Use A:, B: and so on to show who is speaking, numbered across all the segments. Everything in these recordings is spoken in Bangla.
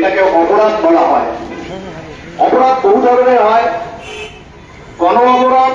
A: এটাকে অপরাধ বলা হয়। অপরাধ বহু ধরনের হয়, গণ অপরাধ,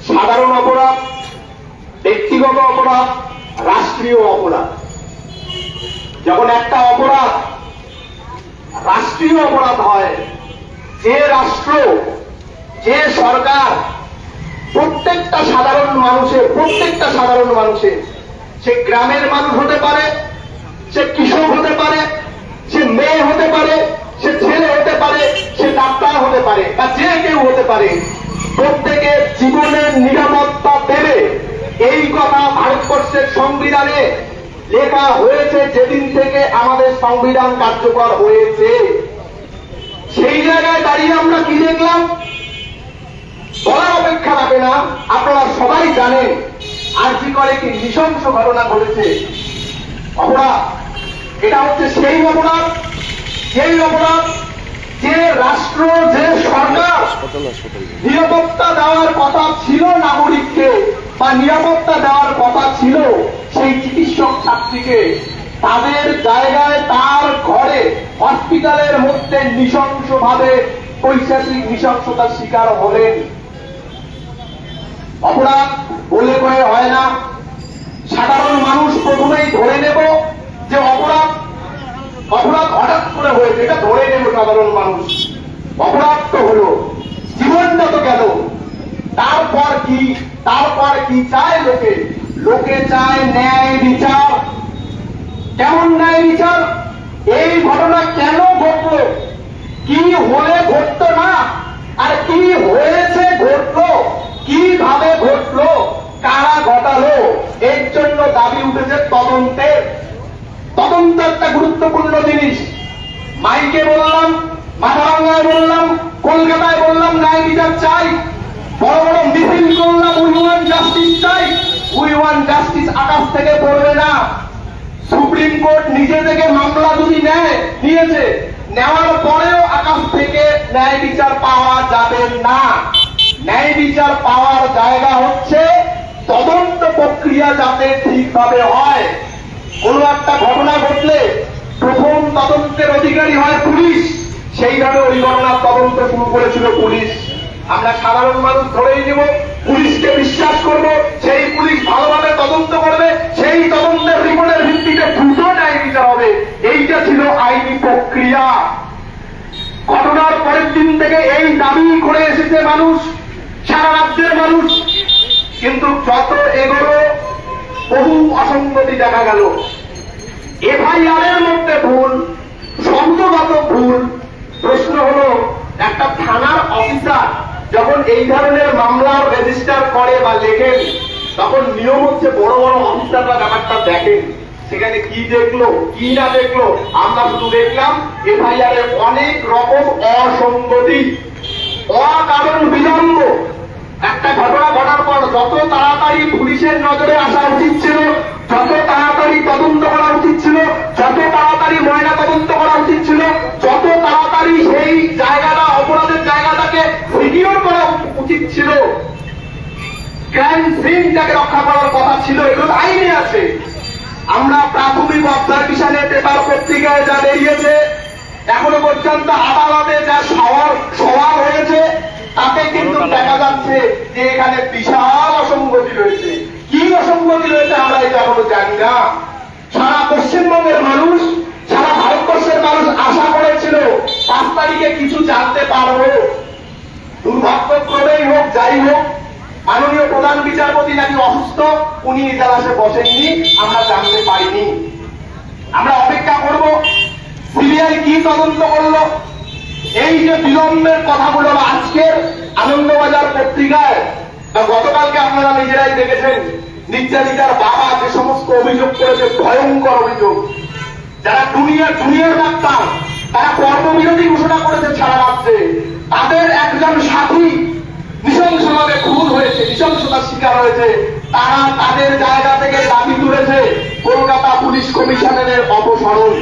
A: সাধারণ অপরাধ, ব্যক্তিগত অপরাধ, রাষ্ট্রীয় অপরাধ। যখন একটা অপরাধ রাষ্ট্রীয় অপরাধ হয়, যে রাষ্ট্র, যে সরকার প্রত্যেকটা সাধারণ মানুষের, সে গ্রামের মানুষ হতে পারে, সে কৃষক হতে পারে, সে মেয়ে হতে পারে, সে ছেলে হতে পারে, সে ডাক্তার হতে পারে, বা যে কেউ হতে পারে, প্রত্যেকের জীবনের নিরাপত্তা দেবে, এই কথা ভারতবর্ষের সংবিধানে লেখা হয়েছে যেদিন থেকে আমাদের সংবিধান কার্যকর হয়েছে। সেই জায়গায় দাঁড়িয়ে আমরা কি দেখলাম বলার অপেক্ষা রাখে না, আপনারা সবাই জানেন আরজি করে কি নৃশংস ঘটনা ঘটেছে। অপরাধ, এটা হচ্ছে সেই অপরাধ যে রাষ্ট্র, যে সরকার নিরাপত্তা দেওয়ার কথা ছিল নাগরিককে, বা নিরাপত্তা দেওয়ার কথা ছিল সেই চিকিৎসক ছাত্রীকে, তাদের জায়গায় তার ঘরে হসপিটালের মধ্যে নৃশংসভাবে পৈশাচিক নৃশংসতার শিকার হলেন। অপরাধ বলে কয়ে হয় না। সাধারণ মানুষ প্রথমেই ধরে নেব যে অপরাধ হঠাৎ করে হয়েছে, এটা ধরে নেব সাধারণ মানুষ। অপরাধ তো হলো, জীবনটা তো গেল, তারপর কি চায় লোকে চায় ন্যায় বিচার। কেমন ন্যায় বিচার? এই ঘটনা কেন ঘটলো, কি হলে ঘটতো না, আর কি হয়েছে ঘটলো, কিভাবে ঘটলো, কারা ঘটালো, এর জন্য দাবি উঠেছে তদন্ত একটা গুরুত্বপূর্ণ জিনিস। মাইকে বললাম, মাথাভাঙ্গায় বললাম, কলকাতায় বললাম ন্যায় বিচার চাই, বড় বড় মিছিল করলাম উই ওয়ান্ট জাস্টিস চাই। উই ওয়ান্ট জাস্টিস আকাশ থেকে পড়বে না। সুপ্রিম কোর্ট নিজে থেকে মামলা যদি নিয়েছে, নেওয়ার পরেও আকাশ থেকে ন্যায় বিচার পাওয়া যাবে না। ন্যায় বিচার পাওয়ার জায়গা হচ্ছে তদন্ত প্রক্রিয়া যাতে ঠিকভাবে হয়। কোন একটা ঘটনা ঘটলে প্রথম তদন্তের অধিকারী হয় পুলিশ, সেইভাবে ওই ঘটনার তদন্ত শুরু করেছিল পুলিশ। আমরা সাধারণ মানুষ ধরেই নেব, পুলিশকে বিশ্বাস করব, সেই পুলিশ ভালোভাবে তদন্ত করবে, সেই তদন্তের রিপোর্টের ভিত্তিতে দ্রুত ন্যায় বিচার হবে। এইটা ছিল আইনি প্রক্রিয়া। ঘটনার পরের দিন থেকে এই দাবি করে এসেছে মানুষ, সারা রাজ্যের মানুষ। কিন্তু যত এগোলো বহু অসঙ্গতি দেখা গেল। এফআইআর এর মধ্যে ভুল, শব্দগত ভুল। প্রশ্ন হলো, একটা থানার অফিসার যখন এই ধরনের মামলার রেজিস্টার করে বা লেখেন, তখন নিয়ম হচ্ছে বড় বড় অফিসাররা ব্যাপারটা দেখেন, সেখানে কি দেখলো কি না দেখলো। আমরা শুধু দেখলাম এফআইআর এর অনেক রকম অসঙ্গতি, অকারণ বিলম্ব। একটা ঘটনা ঘটার পর যত তাড়াতাড়ি পুলিশের নজরে আসা উচিত ছিল, যত তাড়াতাড়ি তদন্ত করা উচিত ছিল, যত তাড়াতাড়ি ময়না তদন্ত করা উচিত ছিল, যত তাড়াতাড়ি সেই জায়গাটা, অপরাধের জায়গাটাকে সিকিউর করা উচিত ছিল, ক্রাইম সিন যাকে রক্ষা করার কথা ছিল, এগুলো আইনে আছে। আমরা প্রাথমিক অবজারভেশনে পেপার পত্রিকায় যা বেরিয়েছে, এখনো পর্যন্ত আদালতে যা সওয়াল হয়েছে, তাতে কিন্তু দেখা যাচ্ছে যে এখানে বিশাল অসঙ্গতি রয়েছে। কি অসঙ্গতি রয়েছে আমরা এটা এখনো জানি না। সারা পশ্চিমবঙ্গের মানুষ, সারা ভারতবর্ষের মানুষ আশা করেছিল 5 তারিখে কিছু জানতে পারবো। দুর্ভাগ্যক্রমেই হোক, যাই হোক, মাননীয় প্রধান বিচারপতি নাকি অসুস্থ, উনি ইজলাসে বসেননি, আমরা জানতে পারিনি। আমরা অপেক্ষা করব সিবিআই কি তদন্ত করলো। এই যে বিলম্বের কথাগুলো আজকের আনন্দবাজার পত্রিকায় বা গতকালকে আপনারা নিজেরাই দেখেছেন, নির্যাতিতার বাবা যে সমস্ত অভিযোগ করেছে, ভয়ঙ্কর অভিযোগ। যারা দুনিয়ার ডাক্তার, তারা কর্মবিরতি ঘোষণা করেছে সারা রাজ্যে, তাদের একজন সাথী নৃশংসভাবে খুন হয়েছে, নৃশংসতার শিকার হয়েছে। তারা তাদের জায়গা থেকে দাবি তুলেছে কলকাতা পুলিশ কমিশনারের অপসারণ।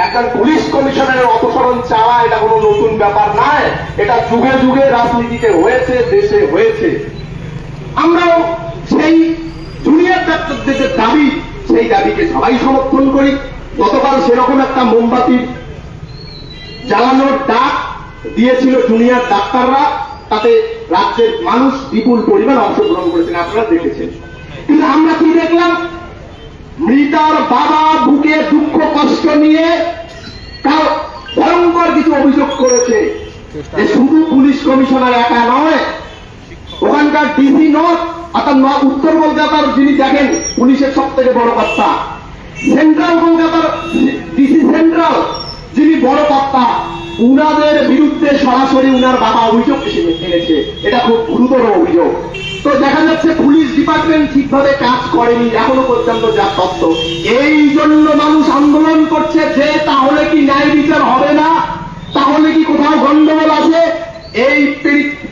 A: একজন পুলিশ কমিশনারের অপসারণ চাওয়া এটা কোনো নতুন ব্যাপার নয়, এটা যুগে যুগে রাজনীতিতে হয়েছে, দেশে হয়েছে। আমরাও সেই জুনিয়র ডাক্তারদের যে দাবি, সেই দাবিকে সবাই সমর্থন করি। গতকাল সেরকম একটা মোমবাতির দিয়েছিল জুনিয়র ডাক্তাররা, তাতে রাজ্যের মানুষ বিপুল পরিমাণ অংশগ্রহণ করেছেন, আপনারা দেখেছেন। কিন্তু আমরা কি দেখলাম? মৃতার বাবা বুকে দুঃখ কষ্ট নিয়ে ভয়ঙ্কর কিছু অভিযোগ করেছে যে শুধু পুলিশ কমিশনার একা নয়, ওখানকার ডিসি নর্থ অর্থাৎ উত্তর কলকাতার যিনি দেখেন পুলিশের সব থেকে বড় কর্তা, সেন্ট্রাল কলকাতার ডিসি সেন্ট্রাল যিনি বড় কর্তা, উনাদের বিরুদ্ধে সরাসরি উনার বাবা অভিযোগ এনেছে। এটা খুব গুরুতর অভিযোগ। তো দেখা যাচ্ছে পুলিশ ডিপার্টমেন্ট ঠিকভাবে কাজ করেনি এখনো পর্যন্ত, যা তথ্য। এই জন্য মানুষ আন্দোলন করছে যে তাহলে কি ন্যায় বিচার হবে না, তাহলে কি কোথাও গন্ডগোল আছে। এই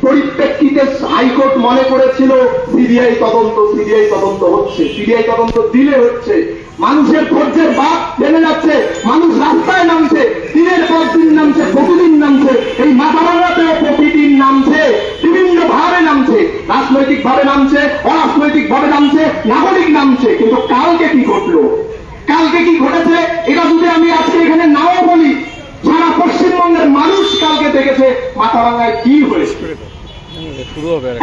A: পরিপ্রেক্ষিতে হাইকোর্ট মনে করেছিল সিবিআই তদন্ত হচ্ছে, সিবিআই তদন্ত দিলে হচ্ছে। মানুষের ধৈর্যের বাদ জেনে যাচ্ছে, মানুষ রাস্তায় নামছে, দিনের পর দিন নামছে, প্রতিদিন নামছে, এই মাথাভাঙাতেও প্রতিদিন নামছে, বিভিন্ন ভাবে নামছে, রাজনৈতিক ভাবে নামছে, অরাজনৈতিক ভাবে নামছে, নাগরিক নামছে। কিন্তু কালকে কি ঘটলো, কালকে কি ঘটেছে এটা যদি আমি আজকে এখানে নাও বলি, সারা পশ্চিমবঙ্গের মানুষ কালকে দেখেছে মাথাভাঙায় কি হয়েছে।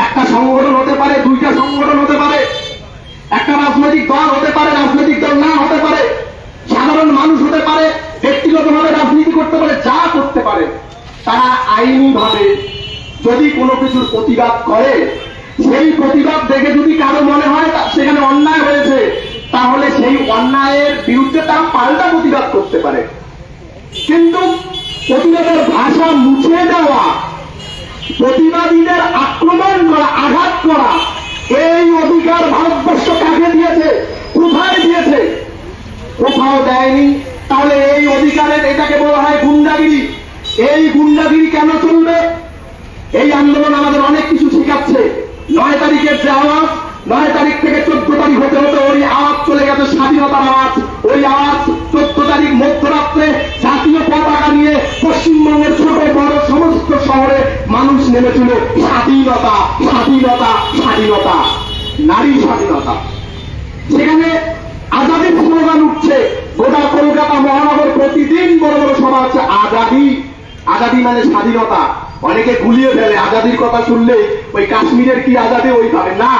A: একটা সংগঠন হতে পারে, দুইটা সংগঠন হতে পারে, একটা রাজনৈতিক দল হতে পারে, রাজনৈতিক দল না হতে পারে, সাধারণ মানুষ হতে পারে, ব্যক্তিগতভাবে রাজনীতি করতে পারে, যা করতে পারে। তারা আইনি ভাবে যদি কোনো কিছুর প্রতিবাদ করে, সেই প্রতিবাদ দেখে যদি কারো মনে হয় সেখানে অন্যায় হয়েছে, তাহলে সেই অন্যায়ের বিরুদ্ধে তারা পাল্টা প্রতিবাদ করতে পারে। কিন্তু প্রতিবাদের ভাষা মুছে দেওয়া, প্রতিবাদীদের আক্রমণ করা, আঘাত করা, এই অধিকার ভারতবর্ষ কাকে দিয়েছে, কোথায় দিয়েছে? কোথাও দেয়নি। তাহলে এই অধিকারের এটাকে বলা হয় গুন্ডাগিরি। এই গুন্ডাগিরি কেন চলবে? এই আন্দোলন আমাদের অনেক কিছু শেখাচ্ছে। 9 তারিখের যে আওয়াজ, 9 তারিখ থেকে 14 তারিখ হতে হতে ওই আওয়াজ চলে গেছে স্বাধীনতার আওয়াজ। ওই আওয়াজ 14 তারিখ মধ্যরাত্রে জাতীয় পতাকা নিয়ে পশ্চিমবঙ্গের ছোট বড় সমস্ত শহরে মানুষ নেমেছিল স্বাধীনতা, স্বাধীনতা, স্বাধীনতা, নারী স্বাধীনতা। সেখানে আজাদির স্লোগান উঠছে, গোটা কলকাতা মহানগর প্রতিদিন বড় বড় সভা হচ্ছে আজাদি। আজাদি মানে স্বাধীনতা। অনেকে গুলিয়ে ফেলে আজাদির কথা শুনলে, ওই কাশ্মীরের কি আজাদি ওই ভাবে না।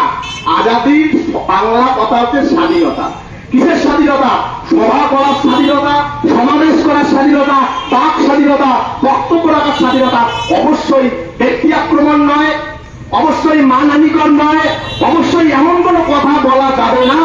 A: আজাদির বাংলা কথা হচ্ছে স্বাধীনতা। কিসের স্বাধীনতা? সভা করার স্বাধীনতা, সমাবেশ করার স্বাধীনতা, বাক স্বাধীনতা, বক্তব্য রাখার স্বাধীনতা। অবশ্যই ব্যক্তি আক্রমণ নয়, অবশ্যই মানহানিকর নয়, অবশ্যই এমন কোনো কথা বলা যাবে না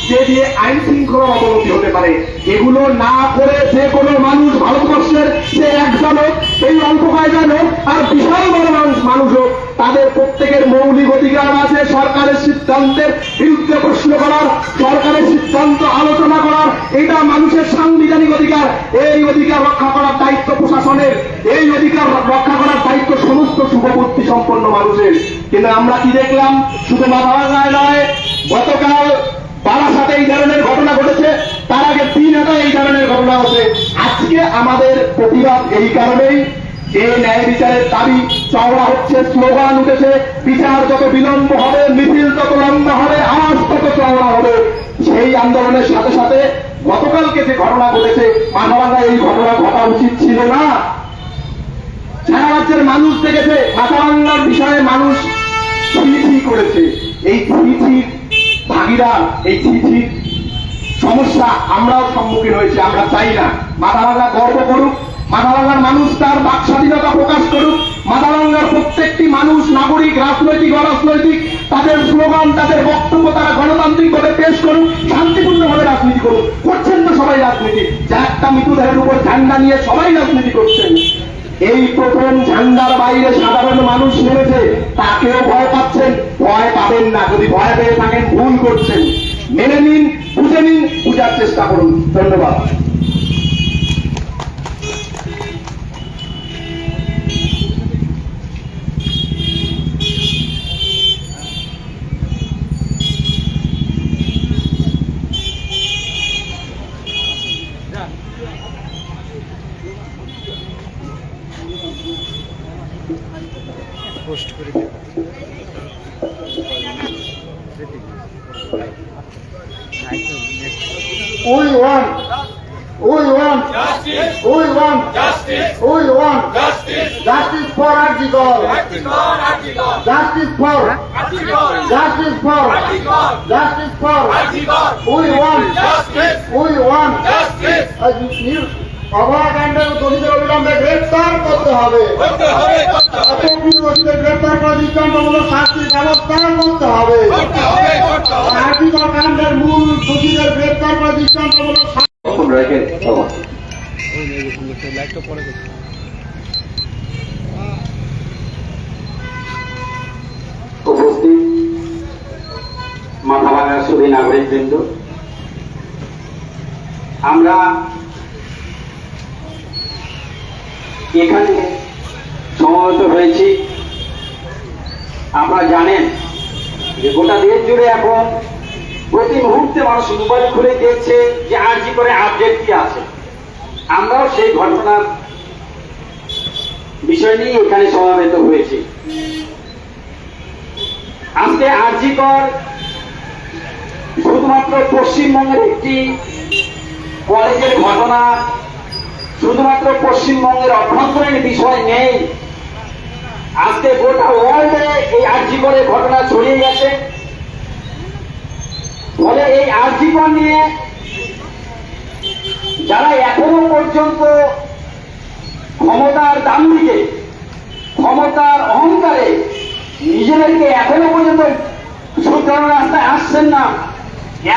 A: যে দিয়ে আইন শৃঙ্খলার অবনতি হতে পারে। এগুলো না করে যে কোনো মানুষ ভারতবর্ষের সে একজন হোক, এই অল্প কয়েকজন হোক আর বিশাল বড় মানুষ হোক, তাদের প্রত্যেকের মৌলিক অধিকার আছে সরকারের সিদ্ধান্তের বিরুদ্ধে প্রশ্ন করার, সরকারের সিদ্ধান্ত আলোচনা করার। এটা মানুষের সাংবিধানিক অধিকার। এই অধিকার রক্ষা করার দায়িত্ব প্রশাসনের, এই অধিকার রক্ষা করার দায়িত্ব সমস্ত শুভবুদ্ধি সম্পন্ন মানুষের। কিন্তু আমরা কি দেখলাম? শুধু মাথাভাঙায় নয়, গতকাল বারাসাতে এই ধরনের ঘটনা ঘটেছে, তার আগে 3 হাজার এই ধরনের ঘটনা হচ্ছে। আজকে আমাদের প্রতিবাদ এই কারণেই যে ন্যায় বিচারের দাবি চওড়া হচ্ছে, স্লোগান উঠেছে, বিচার যত বিলম্ব হবে, মিছিল তত লম্বা হবে, আওয়াজ তত চওড়া হবে। সেই আন্দোলনের সাথে সাথে গতকালকে যে ঘটনা ঘটেছে মাথাভাঙায়, এই ঘটনা ঘটা উচিত ছিল না। সারা রাজ্যের মানুষ দেখেছে মাথাভাঙার বিষয়ে মানুষ ছি করেছে। এই ছি ভাগিদার, এই ছি সমস্যা আমরাও সম্মুখীন হয়েছি। আমরা চাই না মাথাভাঙা গর্ব করুক, মাথাভাঙার মানুষ তার বাক স্বাধীনতা প্রকাশ করুক, মাথাভাঙার প্রত্যেকটি মানুষ, নাগরিক, রাজনৈতিক, অরাজনৈতিক, তাদের স্লোগান, তাদের বক্তব্য তারা গণতান্ত্রিক ভাবে পেশ করুক, শান্তিপূর্ণভাবে রাজনীতি করুক। করছেন তো সবাই রাজনীতি, যা একটা মৃতদেহের উপর ঝান্ডা নিয়ে সবাই রাজনীতি করছেন। এই প্রথম ঝান্ডার বাইরে সাধারণ মানুষ নেমেছে, তাকেও ভয় পাচ্ছেন। ভয় পাবেন না, যদি ভয় পেয়ে থাকেন ভুল করছেন। মেনে নিন, বুঝে নিন, বুঝার চেষ্টা করুন। ধন্যবাদ।
B: পোস্ট করে
C: We want justice. We want justice. We want justice for Arjigol. Justice for we want অভয়াকাণ্ডের দোষীদের অবিলম্বে গ্রেফতার করতে হবে। দোষীদের গ্রেফতার করে দৃষ্টান্তমূলক শাস্তির ব্যবস্থা করতে হবে। আর্থিক কাণ্ডের মূল দোষীদের গ্রেফতার করে দৃষ্টান্তমূলক
B: লাইটটা পরে দেখো।
A: উপস্থিত মাথাভাঙার সুধী নাগরিকবৃন্দ, আমরা এখানে সমবেত হয়েছি। আপনারা জানেন যে গোটা দেশ জুড়ে এখন প্রতি মুহূর্তে মানুষ মোবাইল খুলে দেখছে যে আরজি করে আপডেট কি আছে। আমরাও সেই ঘটনার বিষয় নিয়ে এখানে সমবেত হয়েছি। আজকে আরজি কর শুধুমাত্র পশ্চিমবঙ্গের একটি কলেজের ঘটনা, শুধুমাত্র পশ্চিমবঙ্গের অভ্যন্তরীণ বিষয় নেই। আজকে গোটা ওয়ার্ল্ডে এই আরজি করের ঘটনা ছড়িয়ে গেছে। ফলে এই আরজি কর নিয়ে যারা এখনো পর্যন্ত ক্ষমতার দাম্ভিকে, ক্ষমতার অহংকারে নিজেদেরকে এখনো পর্যন্ত শুধরানোর রাস্তায় আসছেন না,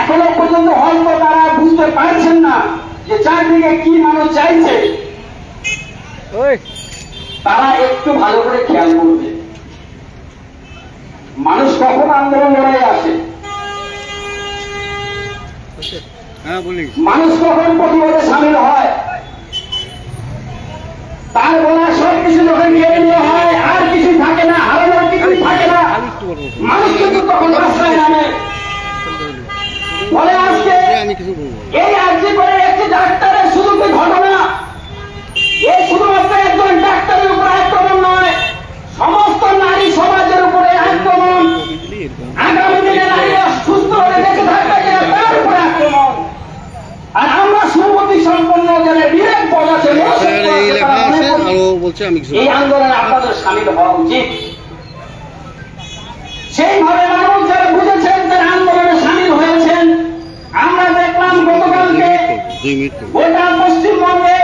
A: এখনো পর্যন্ত হয়তো তারা বুঝতে পারছেন না যে চারদিকে কি মানুষ চাইছে, তারা একটু ভালো করে খেয়াল করবে। মানুষ কখন আন্দোলন লড়াই আসে, মানুষ কখন প্রতিবাদে সামিল হয়, তার বলা সব কিছু যখন কেড়ে নেওয়া হয় আর কিছু থাকে না, হারানোর কিছু থাকে না, মানুষ কিন্তু তখন রাস্তায় নামে। ফলে আজকে এই আরজি করে একটি ডাক্তারের শুধু কি ঘটনা, এই শুধুমাত্র একজন ডাক্তারের উপর আক্রমণ নয়, সমস্ত নারী সমাজের উপরে আক্রমণ। আগামী দিনে নারীরা সুস্থ হয়ে বেঁচে থাকবে কিনা তার উপরে আক্রমণ। আর আমরা সুমতি সম্পন্ন যারা বিরাট পদ আছে, এই আন্দোলনে আপনাদের সামিল হওয়া উচিত। সেইভাবে মানুষ যারা বুঝেছেন, যারা আন্দোলনে সামিল হয়েছেন, আমরা দেখলাম গতকালকে গোটা পশ্চিমবঙ্গে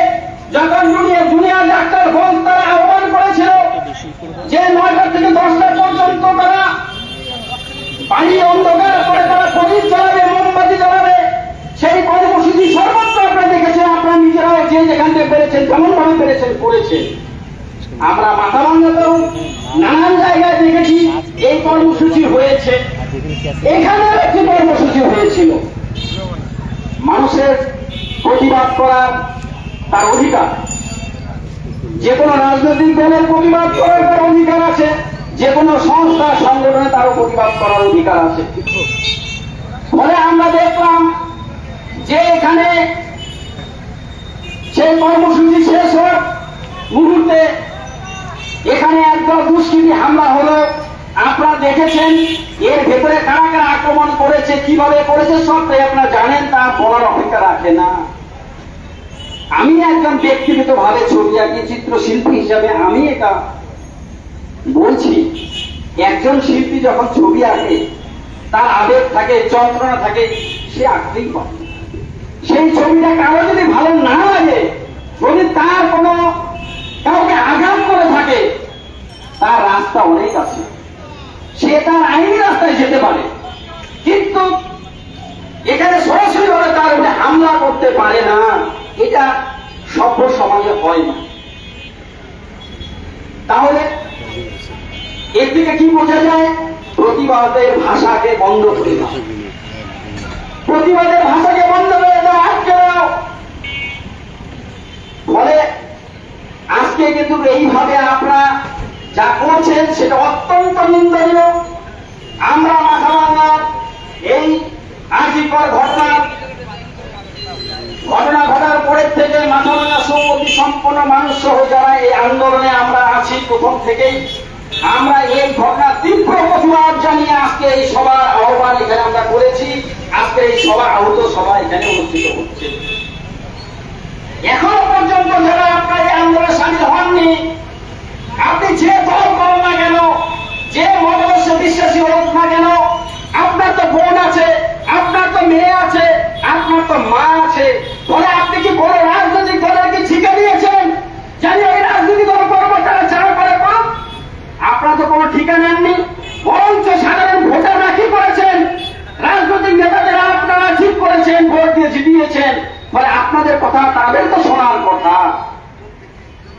A: যখন জুনিয়র ডাক্তার ফোন তারা আহ্বান করেছিল যে 9টা থেকে 10টা পর্যন্ত তারা পানি অন্ধকার করে তারা প্রদীপ জ্বালাবে, মোমবাতি জ্বালাবে। সেই কর্মসূচি সর্বত্র আপনারা দেখেছেন, আপনারা নিজেরাও যে যেখান থেকে পেরেছেন, যেমন ভাবে পেরেছেন করেছেন। আমরা মাথাভাঙাতেও নানান জায়গায় দেখেছি এই কর্মসূচি হয়েছে, এখানে একটি কর্মসূচি হয়েছিল। মানুষের প্রতিবাদ করার তার অধিকার, যে কোনো রাজনৈতিক দলের প্রতিবাদ করার তার অধিকার আছে, যে কোনো সংস্থা সংগঠনে তারও প্রতিবাদ করার অধিকার আছে। ফলে আমরা দেখলাম যে এখানে সেই কর্মসূচি শেষ হওয়ার মুহূর্তে এখানে একদল দুষ্কৃতী হামলা হলো। আপনারা দেখেছেন এর ভেতরে কারা কারা আক্রমণ করেছে, কিভাবে করেছে, সবটাই আপনারা জানেন, তা বলার অপেক্ষা রাখে না। আমি একজন ব্যক্তিগত ভাবে ছবি আঁকি, চিত্রশিল্পী হিসাবে আমি এটা বলছি। একজন শিল্পী যখন ছবি আঁকে তার আবেগ থাকে, যন্ত্রণা থাকে, সে আঁকতেই পারে। সেই ছবিটা কারো যদি ভালো না লাগে, যদি তার কোনো কাউকে আঘাত করে থাকে, তার রাস্তা অনেক আছে, সে তার আইনি রাস্তায় যেতে পারে। কিন্তু এখানে সরাসরি ভাবে তার উপরে হামলা করতে পারে না, এটা সভ্য সমাজে হয় না। তাহলে এর থেকে কি বোঝা যায়? প্রতিবাদের ভাষাকে বন্ধ করে দাও, প্রতিবাদের ভাষাকে বন্ধ করে দাও, আটকে দাও। ফলে আজকে কিন্তু এইভাবে আপনারা যা করছেন সেটা অত্যন্ত নিন্দনীয়। আমরা মাথাভাঙার এই আরজি কর ঘটনা ঘটার পরের থেকে মাথাভাঙা সৌমতি সম্পন্ন মানুষ সহ যারা এই আন্দোলনে আমরা আছি প্রথম থেকেই, আমরা এই ঘটনার তীব্র প্রতিবাদ জানিয়ে আজকে এই সভা আহ্বান এখানে আমরা করেছি। আজকে এই সভা আহত সভা এখানে অনুষ্ঠিত হচ্ছে। এখনো পর্যন্ত যারা আপনারা এই আন্দোলন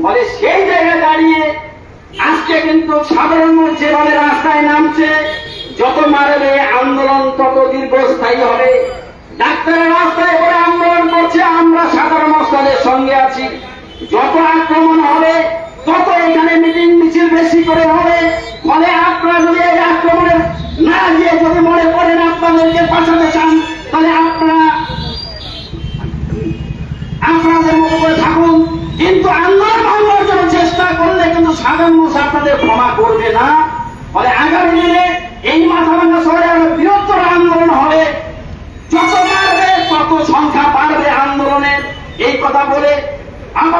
A: ফলে সেই জায়গায় দাঁড়িয়ে আজকে কিন্তু সাধারণ মানুষ যেভাবে রাস্তায় নামছে, যত মারবে আন্দোলন তত দীর্ঘস্থায়ী হবে। ডাক্তারের রাস্তায় করে আন্দোলন করছে, আমরা সাধারণ মানুষ তাদের সঙ্গে আছি। যত আক্রমণ হবে তত এখানে মিটিং মিছিল বেশি করে হবে। ফলে আপনারা যদি এই আক্রমণে না গিয়ে যদি মনে করেন আপনাদেরকে বাঁচাতে চান, তাহলে আপনাদের মতো করে থাকুন, কিন্তু আন্দোলন ভাঙার জন্য চেষ্টা করলে কিন্তু সাধারণ মানুষ আপনাদের ক্ষমা করবে না। ফলে আগামী দিনে এই মাথাভাঙ্গা শহরে আরো বৃহত্তর আন্দোলন হবে, যত বাড়বে তত সংখ্যা বাড়বে আন্দোলনের, এই কথা বলে আমার